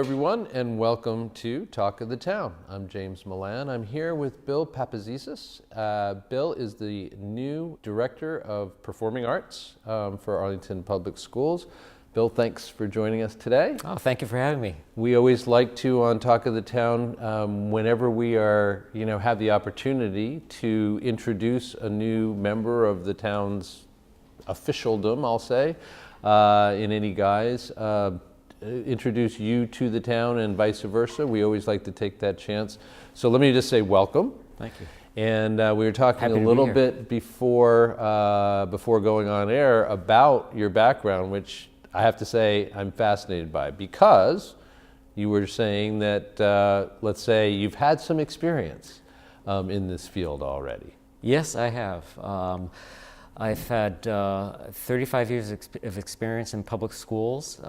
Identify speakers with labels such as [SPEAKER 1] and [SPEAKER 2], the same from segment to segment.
[SPEAKER 1] everyone, and welcome to Talk of the Town. I'm James Milan. I'm here with Bill Pappazisis. Bill is the new Director of Performing Arts for Arlington Public Schools. Bill, thanks for joining us today.
[SPEAKER 2] Oh, thank you for having me.
[SPEAKER 1] We always like to, on Talk of the Town, whenever we are, have the opportunity to introduce a new member of the town's officialdom, I'll say, in any guise, introduce you to the town and vice versa. We always like to take that chance. So let me just say welcome.
[SPEAKER 2] Thank you.
[SPEAKER 1] And we were talking a little bit before going on air about your background, which I have to say I'm fascinated by, because you were saying that, let's say, you've had some experience in this field already.
[SPEAKER 2] Yes, I have. I've had 35 years of experience in public schools,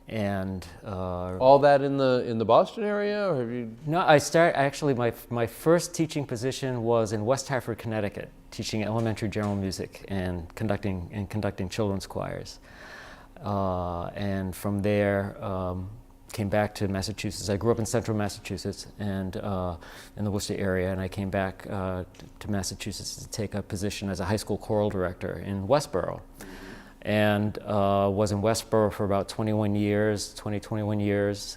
[SPEAKER 2] and
[SPEAKER 1] all that in the Boston area, or have you?
[SPEAKER 2] No, actually my first teaching position was in West Hartford, Connecticut, teaching elementary general music and conducting children's choirs. And from there, came back to Massachusetts. I grew up in central Massachusetts and in the Worcester area, and I came back to Massachusetts to take a position as a high school choral director in Westborough. And was in Westborough for about 21 years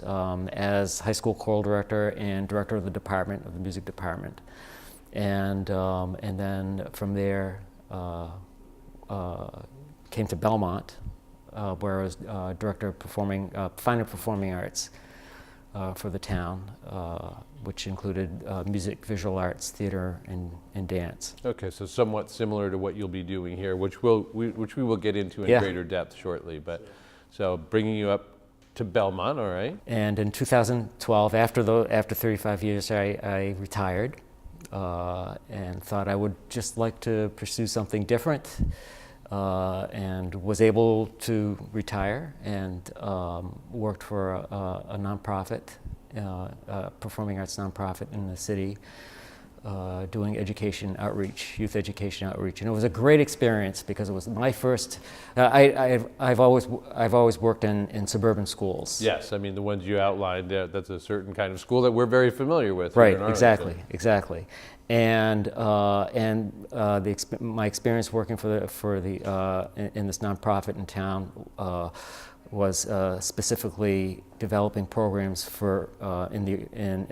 [SPEAKER 2] as high school choral director and director of the music department. And then from there came to Belmont, where I was director of fine and performing arts for the town, which included music, visual arts, theater, and dance.
[SPEAKER 1] Okay, so somewhat similar to what you'll be doing here, which we will get into in greater depth shortly. But so bringing you up to Belmont, all right.
[SPEAKER 2] And in 2012, after 35 years, I retired and thought I would just like to pursue something different. And was able to retire and worked for a nonprofit, performing arts nonprofit in the city, doing education outreach, youth education outreach, and it was a great experience because it was my first. I've always worked in suburban schools.
[SPEAKER 1] Yes, I mean the ones you outlined. That's a certain kind of school that we're very familiar with.
[SPEAKER 2] Right, exactly. And my experience working in this nonprofit in town was specifically developing programs for in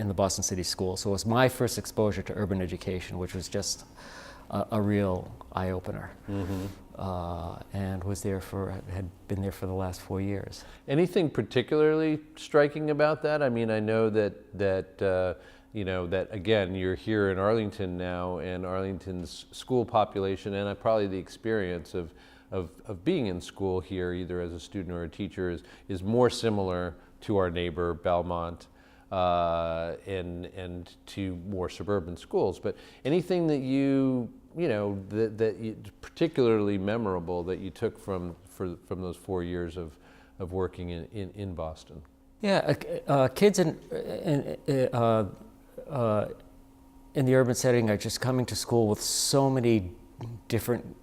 [SPEAKER 2] the Boston City Schools. So it was my first exposure to urban education, which was just a real eye opener. Mm-hmm. And had been there for the last 4 years.
[SPEAKER 1] Anything particularly striking about that? I mean, I know that again, you're here in Arlington now, and Arlington's school population, and probably the experience of being in school here, either as a student or a teacher, is more similar to our neighbor Belmont, and to more suburban schools. But anything that that particularly memorable that you took from those 4 years of working in Boston? Yeah,
[SPEAKER 2] kids in the urban setting are just coming to school with so many different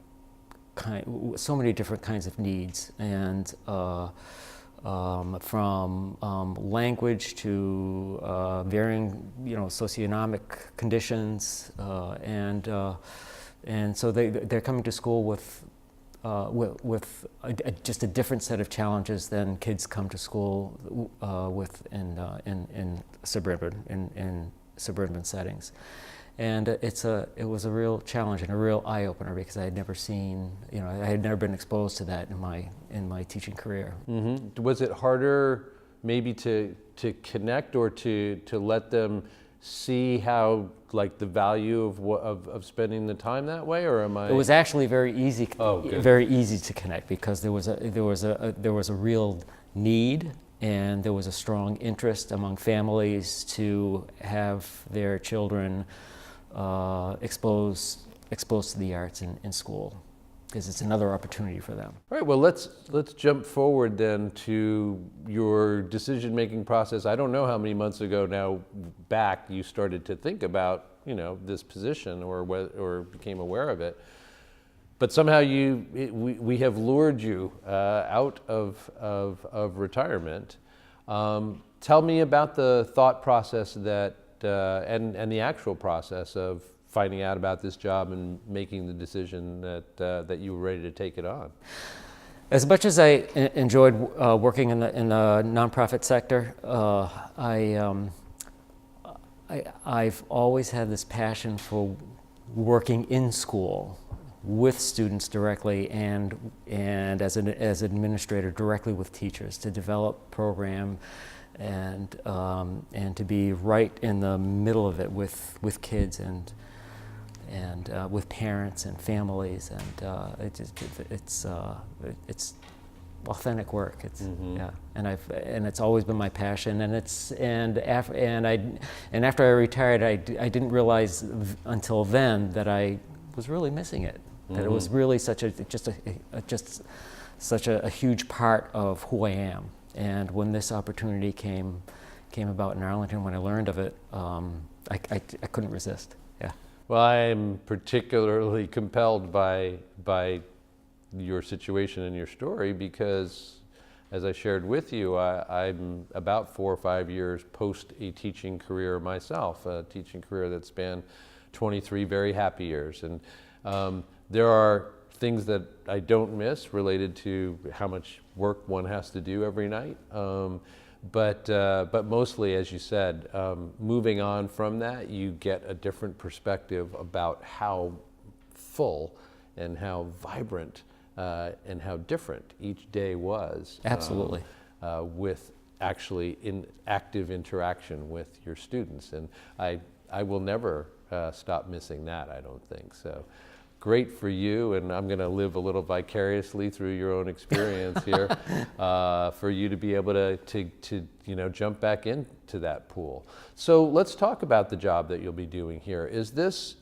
[SPEAKER 2] kinds of needs, and from language to varying socioeconomic conditions, and so they're coming to school with just a different set of challenges than kids come to school with in suburban settings. And it was a real challenge and a real eye opener, because I had never seen, I had never been exposed to that in my teaching career.
[SPEAKER 1] Mm-hmm. Was it harder maybe to connect or to let them see how, like, the value of spending the time that way, or am I?
[SPEAKER 2] It was actually very easy.
[SPEAKER 1] Very
[SPEAKER 2] easy to connect, because there was a real need, and there was a strong interest among families to have their children exposed to the arts in school, because it's another opportunity for them.
[SPEAKER 1] All right, well, let's jump forward then to your decision-making process. I don't know how many months ago now back you started to think about, this position or became aware of it. But somehow we have lured you out of retirement. Tell me about the thought process that and the actual process of finding out about this job and making the decision that you were ready to take it on.
[SPEAKER 2] As much as I enjoyed working in the nonprofit sector, I've always had this passion for working in school with students directly and as an administrator directly with teachers to develop program and to be right in the middle of it with kids and with parents and families, and it's authentic work. It's yeah, and it's always been my passion. And after I retired, I didn't realize until then that I was really missing it. That it was really such a huge part of who I am. And when this opportunity came about in Arlington, when I learned of it, I couldn't resist. Yeah.
[SPEAKER 1] Well, I'm particularly compelled by your situation and your story because, as I shared with you, I'm about 4 or 5 years post a teaching career myself, a teaching career that spanned 23 very happy years. And there are things that I don't miss related to how much work one has to do every night. But mostly, as you said, moving on from that, you get a different perspective about how full and how vibrant and how different each day was.
[SPEAKER 2] Absolutely.
[SPEAKER 1] With actually in active interaction with your students. And I will never stop missing that, I don't think. So great for you, and I'm going to live a little vicariously through your own experience here, for you to be able to jump back into that pool. So let's talk about the job that you'll be doing here. Is this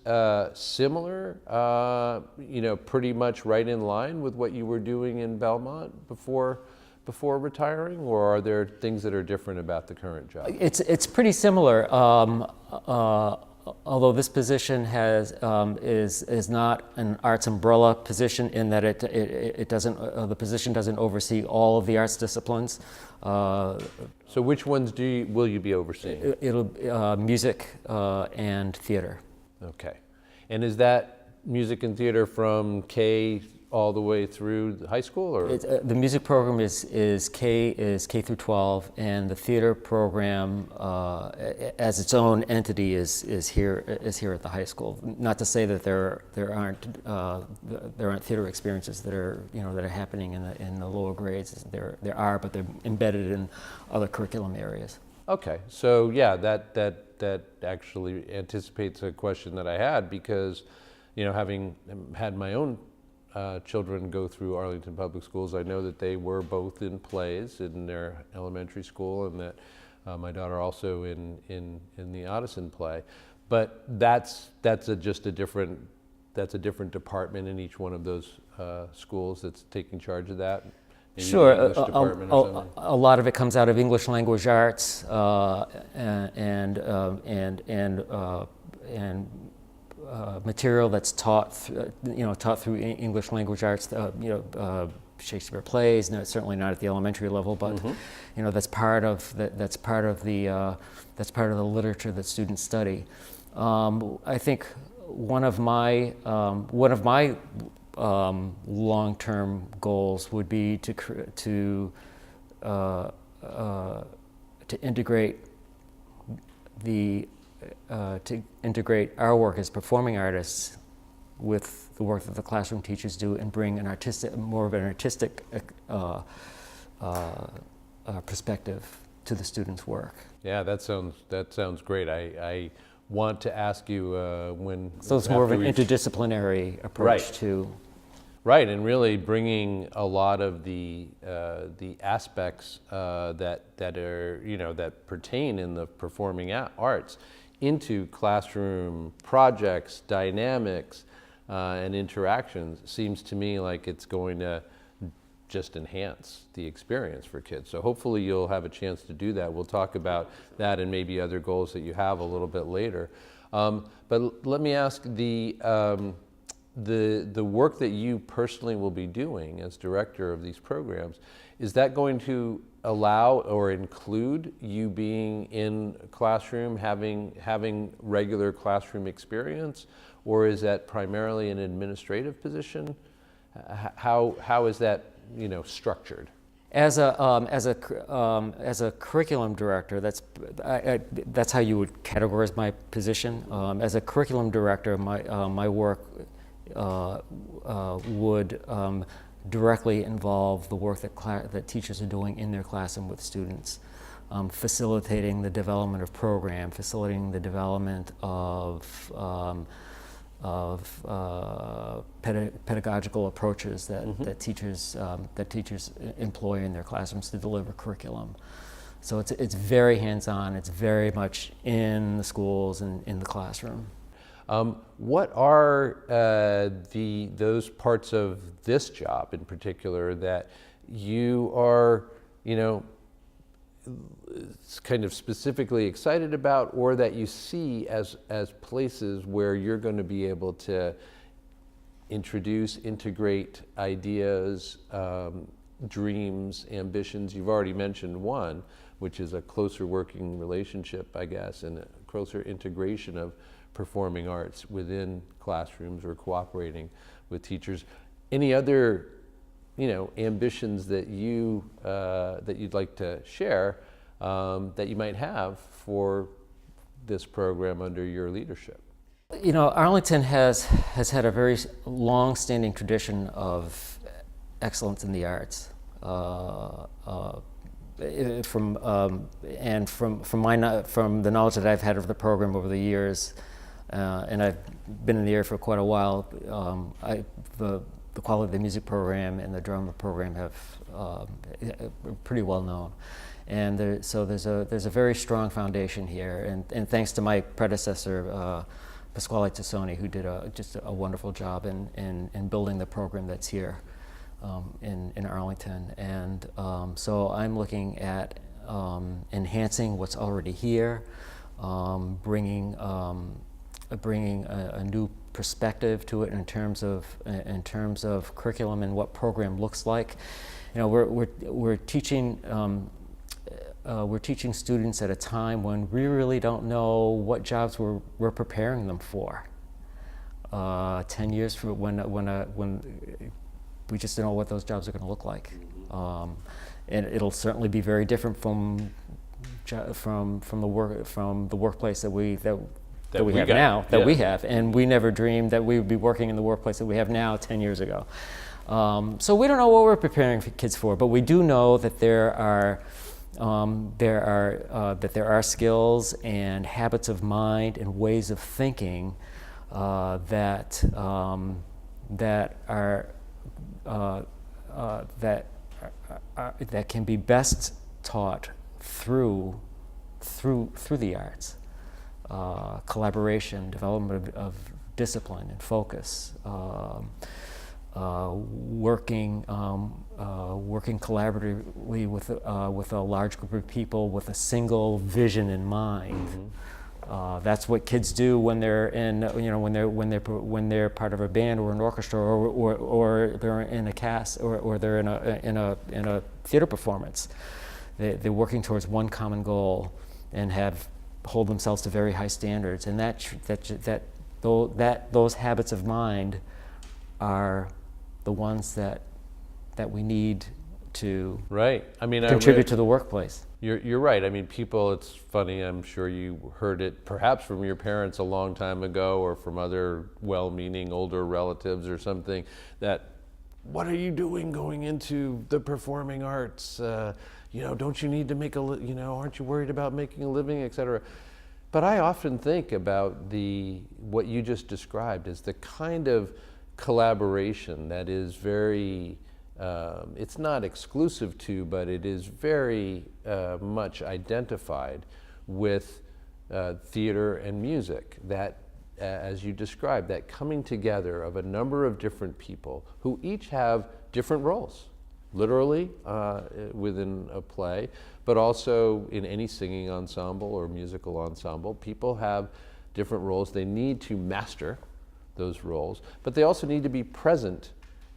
[SPEAKER 1] similar, pretty much right in line with what you were doing in Belmont before retiring, or are there things that are different about the current job?
[SPEAKER 2] It's pretty similar. Although this position is not an arts umbrella position in that it doesn't the position doesn't oversee all of the arts disciplines.
[SPEAKER 1] So which ones will you be overseeing?
[SPEAKER 2] It'll music and theater.
[SPEAKER 1] Okay, and is that music and theater from K all the way through high school, or
[SPEAKER 2] the music program is K through 12, and the theater program as its own entity is here at the high school. Not to say that there aren't theater experiences that are happening in the lower grades. There are, but they're embedded in other curriculum areas.
[SPEAKER 1] Okay, so yeah, that actually anticipates a question that I had, because having had my own children go through Arlington Public Schools, I know that they were both in plays in their elementary school, and that my daughter also in the Addison play. But that's just a different department in each one of those schools that's taking charge of that. Maybe
[SPEAKER 2] Sure,
[SPEAKER 1] the English department or something?
[SPEAKER 2] A lot of it comes out of English language arts and material that's taught through English language arts. Shakespeare plays. No, certainly not at the elementary level, but that's part of the literature that students study. I think one of my long-term goals would be to integrate our work as performing artists with the work that the classroom teachers do, and bring more of an artistic perspective to the students' work.
[SPEAKER 1] Yeah, that sounds great. I want to ask you when.
[SPEAKER 2] So it's more of an interdisciplinary approach to.
[SPEAKER 1] Right, and really bringing a lot of the aspects that are that pertain in the performing arts into classroom projects, dynamics, and interactions. Seems to me like it's going to just enhance the experience for kids. So hopefully you'll have a chance to do that. We'll talk about that and maybe other goals that you have a little bit later. But let me ask, the work that you personally will be doing as director of these programs, is that going to allow or include you being in a classroom, having regular classroom experience, or is that primarily an administrative position? How is that, structured?
[SPEAKER 2] As a curriculum director, that's how you would categorize my position. As a curriculum director, my work would directly involve the work that teachers are doing in their classroom with students, facilitating the development of program, facilitating the development of pedagogical approaches that teachers employ in their classrooms to deliver curriculum. So it's very hands-on. It's very much in the schools and in the classroom.
[SPEAKER 1] What are those parts of this job in particular that you are, kind of specifically excited about, or that you see as places where you're going to be able to integrate ideas, dreams, ambitions? You've already mentioned one, which is a closer working relationship, I guess, and a closer integration of performing arts within classrooms or cooperating with teachers. Any other, ambitions that you'd like to share that you might have for this program under your leadership?
[SPEAKER 2] Arlington has had a very long-standing tradition of excellence in the arts. From the knowledge that I've had of the program over the years, and I've been in the area for quite a while, the quality of the music program and the drama program are pretty well known. And so there's a very strong foundation here, and thanks to my predecessor, Pasquale Tassoni, who did just a wonderful job in building the program that's here in Arlington. And so I'm looking at enhancing what's already here, bringing a new perspective to it in terms of curriculum and what program looks like. We're teaching students at a time when we really don't know what jobs we're preparing them for. 10 years from when we just don't know what those jobs are going to look like, and it'll certainly be very different from the workplace that we have, and we never dreamed that we would be working in the workplace that we have now 10 years ago. So we don't know what we're preparing for kids for, but we do know that there are skills and habits of mind and ways of thinking that can be best taught through the arts. Collaboration, development of discipline and focus, working collaboratively with a large group of people with a single vision in mind. Mm-hmm. That's what kids do when they're when they're part of a band or an orchestra, or they're in a cast, or they're in a theater performance. They're working towards one common goal and hold themselves to very high standards, and those habits of mind are the ones that we need to contribute to the workplace.
[SPEAKER 1] You're right. I mean, people, it's funny, I'm sure you heard it perhaps from your parents a long time ago, or from other well-meaning older relatives or something, that, what are you doing going into the performing arts? Don't you need to make aren't you worried about making a living, et cetera? But I often think about what you just described as the kind of collaboration that is very, it's not exclusive to, but it is very much identified with theater and music. That, as you described, that coming together of a number of different people who each have different roles, literally within a play, but also in any singing ensemble or musical ensemble. People have different roles. They need to master those roles, but they also need to be present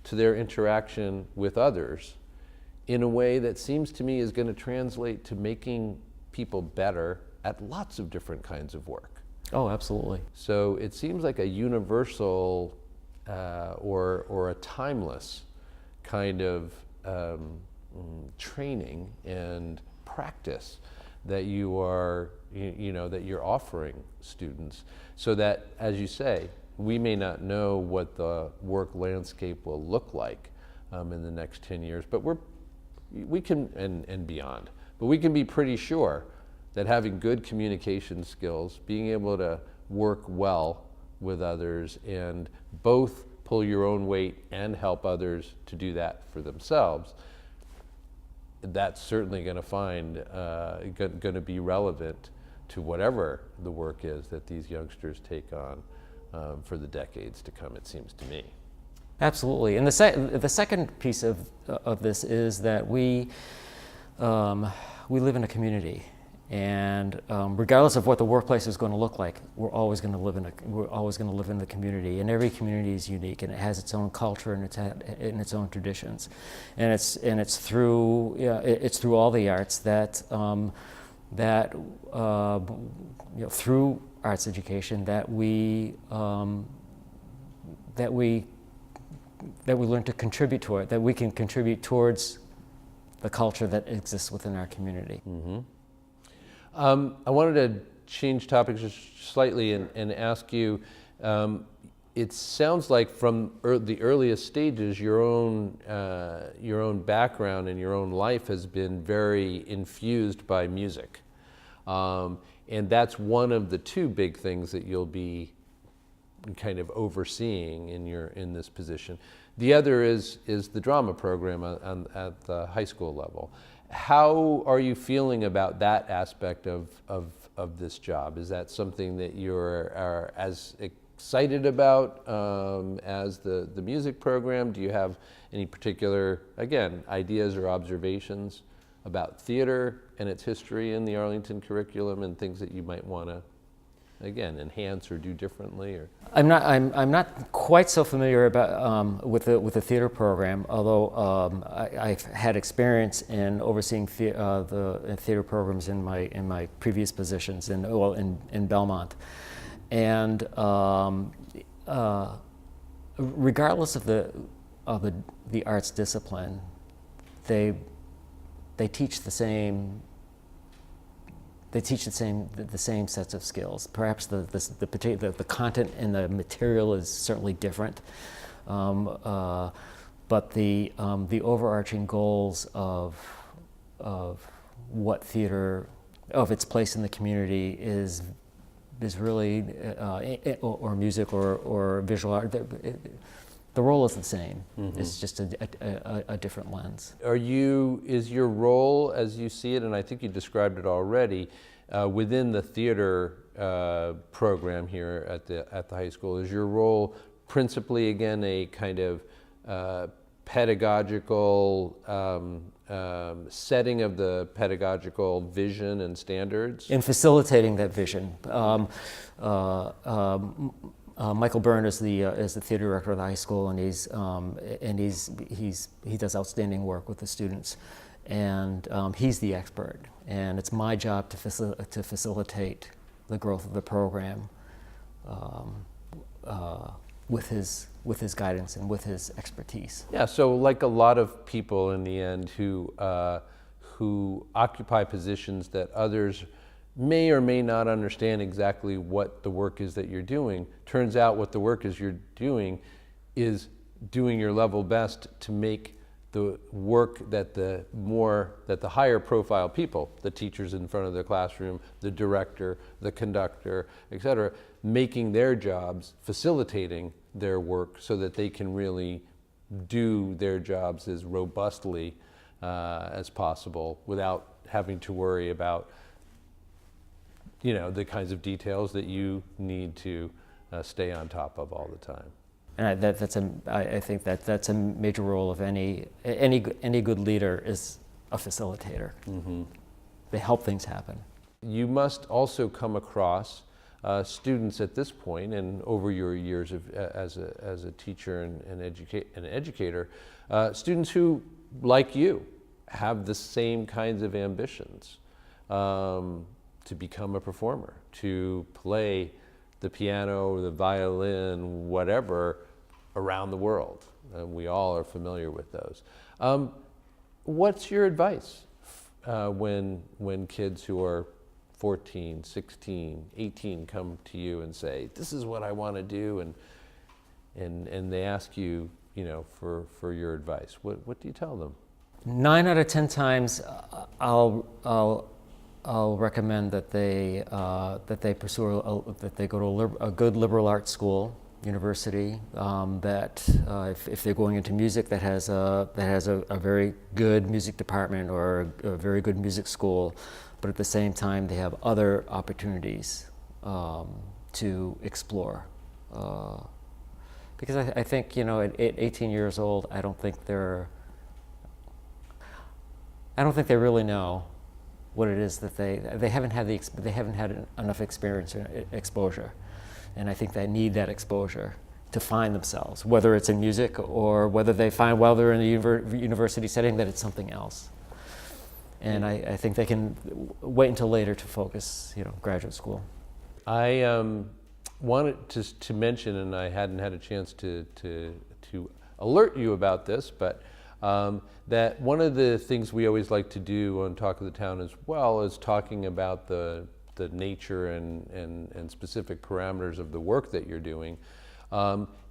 [SPEAKER 1] to their interaction with others in a way that seems to me is going to translate to making people better at lots of different kinds of work.
[SPEAKER 2] Oh, absolutely.
[SPEAKER 1] So it seems like a universal or a timeless kind of training and practice that you are, that you're offering students, so that, as you say, we may not know what the work landscape will look like in the next 10 years, but we can, and beyond, but we can be pretty sure that having good communication skills, being able to work well with others, and both pull your own weight and help others to do that for themselves, that's certainly going to be relevant to whatever the work is that these youngsters take on for the decades to come, it seems to me.
[SPEAKER 2] Absolutely. And the second piece of this is that we live in a community, and regardless of what the workplace is going to look like, we're always going to live in the community. And every community is unique, and it has its own culture and its own traditions. And it's through all the arts that through arts education that we learn to contribute to it, that we can contribute towards the culture that exists within our community.
[SPEAKER 1] Mm-hmm. I wanted to change topics just slightly and ask you, it sounds like from the earliest stages, your own background and your own life has been very infused by music. And that's one of the two big things that you'll be kind of overseeing in this position. The other is the drama program at the high school level. How are you feeling about that aspect of this job? Is that something that you're as excited about as the music program? Do you have any particular, again, ideas or observations about theater and its history in the Arlington curriculum, and things that you might want to, again, enhance or do differently? Or
[SPEAKER 2] I'm not quite so familiar about with the theater program, although I've had experience in overseeing the theater programs in my previous positions in Belmont, and regardless of the arts discipline, they teach the same. They teach the same sets of skills. Perhaps the content and the material is certainly different, but the overarching goals of what theater, of its place in the community is really, or music or visual art. The role is the same. Mm-hmm. It's just a different lens.
[SPEAKER 1] Is your role, as you see it, and I think you described it already, within the theater program here at the high school, is your role principally, again, a kind of pedagogical setting of the pedagogical vision and standards?
[SPEAKER 2] In facilitating that vision. Michael Byrne is the theater director of the high school, and he does outstanding work with the students, and he's the expert. And it's my job to facilitate the growth of the program with his guidance and with his expertise.
[SPEAKER 1] Yeah. So, like a lot of people in the end who occupy positions that others may or may not understand exactly what the work is that you're doing. Turns out what the work is you're doing is doing your level best to make the work that the higher profile people, the teachers in front of the classroom, the director, the conductor, etc., making their jobs, facilitating their work so that they can really do their jobs as robustly as possible without having to worry about the kinds of details that you need to stay on top of all the time.
[SPEAKER 2] And I think that's a major role of any good leader is a facilitator. Mm-hmm. They help things happen.
[SPEAKER 1] You must also come across students at this point, and over your years as a teacher and educator, students who, like you, have the same kinds of ambitions to become a performer, to play the piano, the violin, whatever, around the world. We all are familiar with those. What's your advice when kids who are 14, 16, 18 come to you and say, this is what I want to do, and they ask you, for your advice? What do you tell them?
[SPEAKER 2] 9 out of 10 times, I'll recommend that they pursue that they go to a good liberal arts school, university. That if they're going into music, that has a very good music department or a very good music school, but at the same time they have other opportunities to explore. Because I think at 18 years old, I don't think they really know what it is that they haven't had enough experience or exposure, and I think they need that exposure to find themselves, whether it's in music or whether they find while they're in the university setting that it's something else. And I think they can wait until later to focus, graduate school.
[SPEAKER 1] I wanted to mention, and I hadn't had a chance to alert you about this, but that one of the things we always like to do on Talk of the Town as well is talking about the nature and specific parameters of the work that you're doing,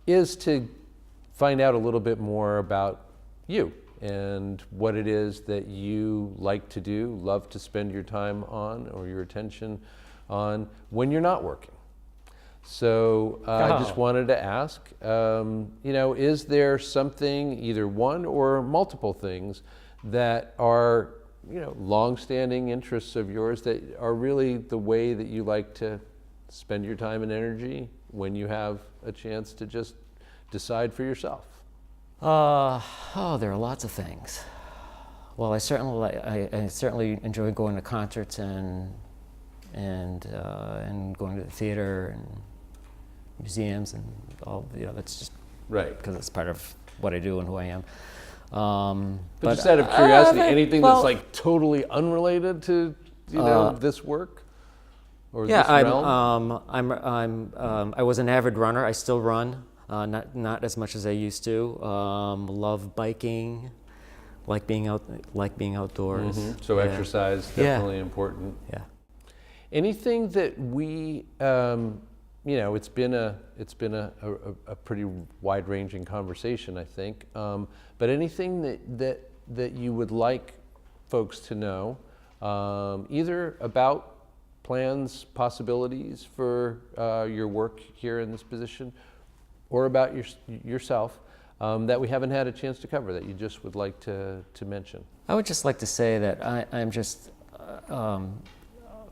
[SPEAKER 1] is to find out a little bit more about you and what it is that you like to do, love to spend your time on or your attention on when you're not working. So I just wanted to ask, is there something, either one or multiple things, that are, long-standing interests of yours that are really the way that you like to spend your time and energy when you have a chance to just decide for yourself?
[SPEAKER 2] There are lots of things. Well, I certainly enjoy going to concerts and going to the theater and museums and all. That's just
[SPEAKER 1] right,
[SPEAKER 2] because it's part of what I do and who I am.
[SPEAKER 1] But just out of curiosity, anything that's like totally unrelated to this work or this realm?
[SPEAKER 2] I was an avid runner. I still run, not as much as I used to. Love biking, like being outdoors.
[SPEAKER 1] Mm-hmm. So exercise definitely important.
[SPEAKER 2] Yeah.
[SPEAKER 1] Anything that we, it's been a pretty wide-ranging conversation, I think. But anything that you would like folks to know, either about plans, possibilities for your work here in this position, or about yourself, that we haven't had a chance to cover, that you just would like to mention?
[SPEAKER 2] I would just like to say that I'm just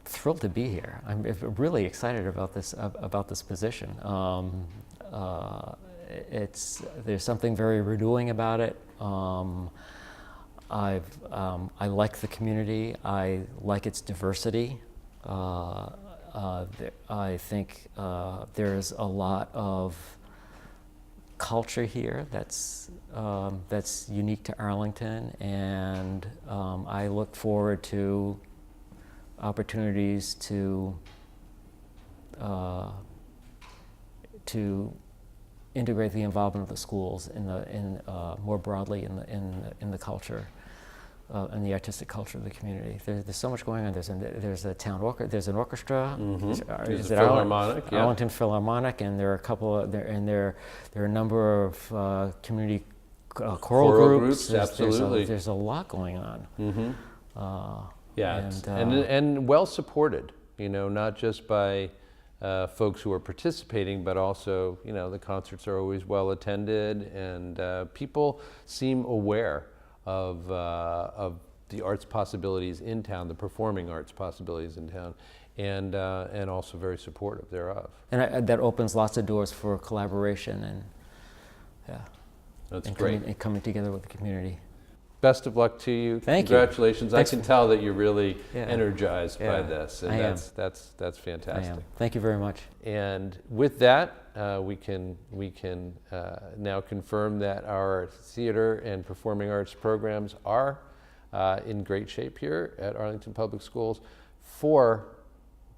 [SPEAKER 2] thrilled to be here. I'm really excited about this position. There's something very renewing about it. I like the community. I like its diversity. I think there's a lot of culture here that's unique to Arlington, and I look forward to opportunities to integrate the involvement of the schools more broadly in the culture and the artistic culture of the community. There's so much going on. There's an orchestra.
[SPEAKER 1] Mm-hmm. There's a Philharmonic,
[SPEAKER 2] Arlington Philharmonic, and there are a couple of there are a number of community choral groups.
[SPEAKER 1] Absolutely,
[SPEAKER 2] there's a lot going on.
[SPEAKER 1] Mm-hmm. And well supported. Not just by folks who are participating, but also the concerts are always well attended, and people seem aware of the arts possibilities in town, the performing arts possibilities in town, and also very supportive thereof. And
[SPEAKER 2] that opens lots of doors for collaboration and
[SPEAKER 1] that's great.
[SPEAKER 2] And coming together with the community.
[SPEAKER 1] Best of luck to you.
[SPEAKER 2] Thank
[SPEAKER 1] you. Congratulations.
[SPEAKER 2] Thanks.
[SPEAKER 1] I can tell that you're really energized by this, and
[SPEAKER 2] I
[SPEAKER 1] that's fantastic.
[SPEAKER 2] I am. Thank you very much.
[SPEAKER 1] And with that, we can now confirm that our theater and performing arts programs are in great shape here at Arlington Public Schools. For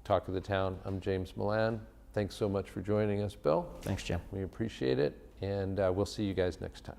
[SPEAKER 1] Talk of the Town, I'm James Milan. Thanks so much for joining us, Bill.
[SPEAKER 2] Thanks, Jim.
[SPEAKER 1] We appreciate it, and we'll see you guys next time.